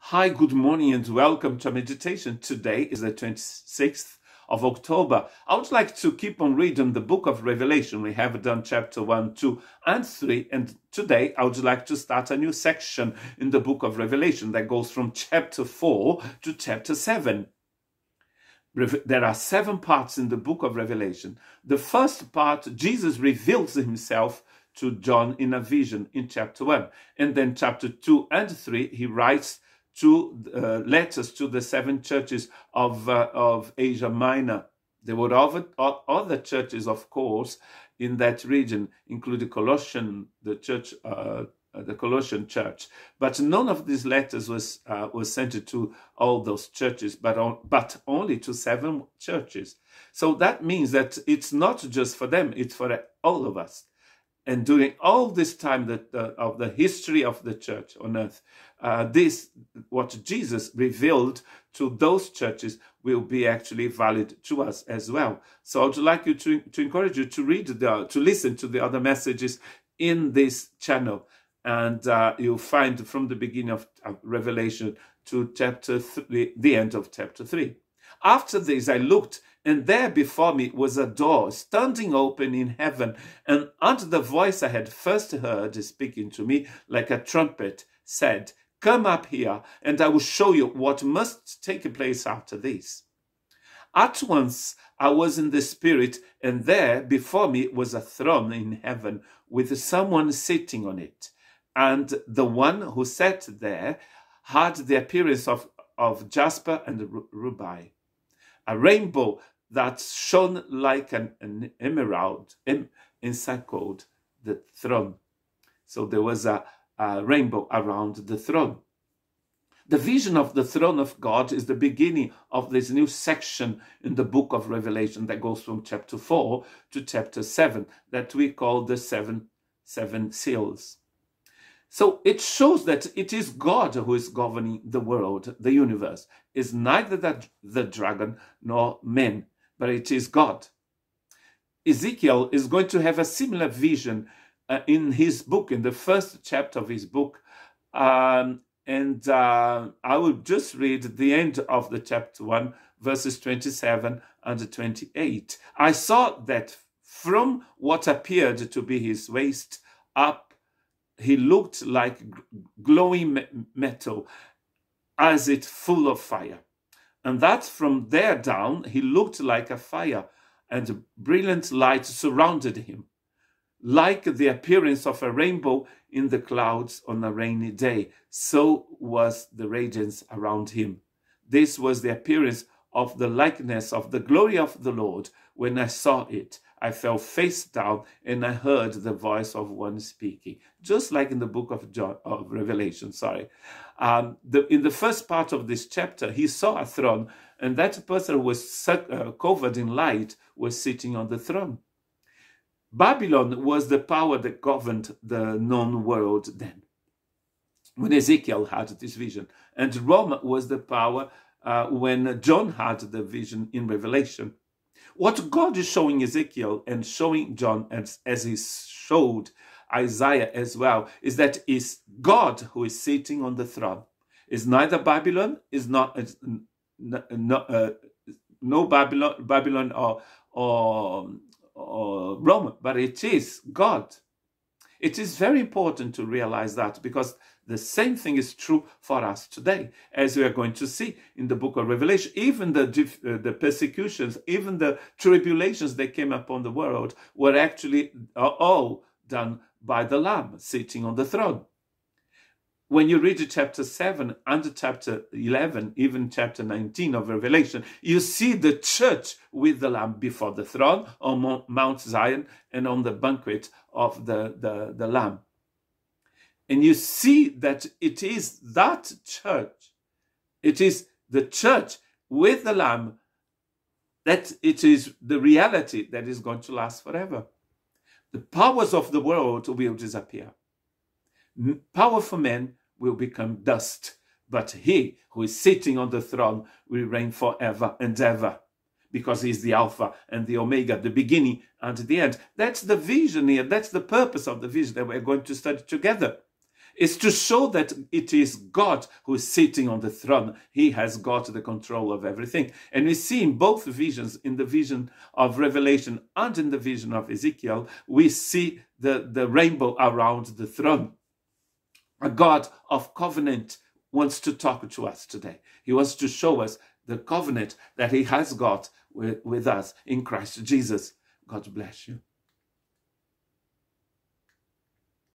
Hi, good morning and welcome to meditation. Today is the 26th of October. I would like to keep on reading the book of Revelation. We have done chapter 1, 2, and 3. And today I would like to start a new section in the book of Revelation that goes from chapter 4 to chapter 7. There are 7 parts in the book of Revelation. The first part, Jesus reveals himself to John in a vision in chapter 1. And then chapter 2 and 3, he writes letters to the 7 churches of Asia Minor. There were other churches, of course, in that region, including Colossian, the Colossian church. But none of these letters was sent to all those churches, but only to 7 churches. So that means that it's not just for them; it's for all of us. And during all this time of the history of the church on earth, what Jesus revealed to those churches will be actually valid to us as well. So I would like you to encourage you to listen to the other messages in this channel. And you'll find from the beginning of Revelation to chapter 3, the end of chapter 3. After this, I looked, and there before me was a door standing open in heaven, and unto the voice I had first heard speaking to me like a trumpet said, "Come up here, and I will show you what must take place after this." At once I was in the Spirit, and there before me was a throne in heaven with someone sitting on it. And the one who sat there had the appearance of jasper and ruby. A rainbow that shone like an emerald encircled the throne. So there was a rainbow around the throne. The vision of the throne of God is the beginning of this new section in the book of Revelation that goes from chapter 4 to chapter 7 that we call the seven seals. So it shows that it is God who is governing the world, the universe. It's neither the dragon nor men, but it is God. Ezekiel is going to have a similar vision in his book, in the first chapter of his book. I will just read the end of the chapter 1, verses 27 and 28. I saw that from what appeared to be his waist up, he looked like glowing metal, as it full of fire. And that from there down, he looked like a fire, and brilliant light surrounded him, like the appearance of a rainbow in the clouds on a rainy day. So was the radiance around him. This was the appearance of the likeness of the glory of the Lord. When I saw it, I fell face down, and I heard the voice of one speaking, just like in the book of Revelation. In the first part of this chapter, he saw a throne, and that person who was covered in light was sitting on the throne. Babylon was the power that governed the known world then, when Ezekiel had this vision, and Rome was the power when John had the vision in Revelation. What God is showing Ezekiel and showing John, as he showed Isaiah as well, is that it's God who is sitting on the throne. It's neither Babylon, no Babylon or Rome, but it is God. It is very important to realize that, because the same thing is true for us today, as we are going to see in the book of Revelation. Even the persecutions, even the tribulations that came upon the world were actually all done by the Lamb sitting on the throne. When you read chapter 7 and chapter 11, even chapter 19 of Revelation, you see the church with the Lamb before the throne on Mount Zion and on the banquet of the Lamb. And you see that it is that church, it is the church with the Lamb, that it is the reality that is going to last forever. The powers of the world will disappear. Powerful men will become dust, but he who is sitting on the throne will reign forever and ever, because he is the Alpha and the Omega, the beginning and the end. That's the vision here. That's the purpose of the vision that we're going to study together. It's to show that it is God who is sitting on the throne. He has got the control of everything. And we see in both visions, in the vision of Revelation and in the vision of Ezekiel, we see the rainbow around the throne. A God of covenant wants to talk to us today. He wants to show us the covenant that he has got with us in Christ Jesus. God bless you.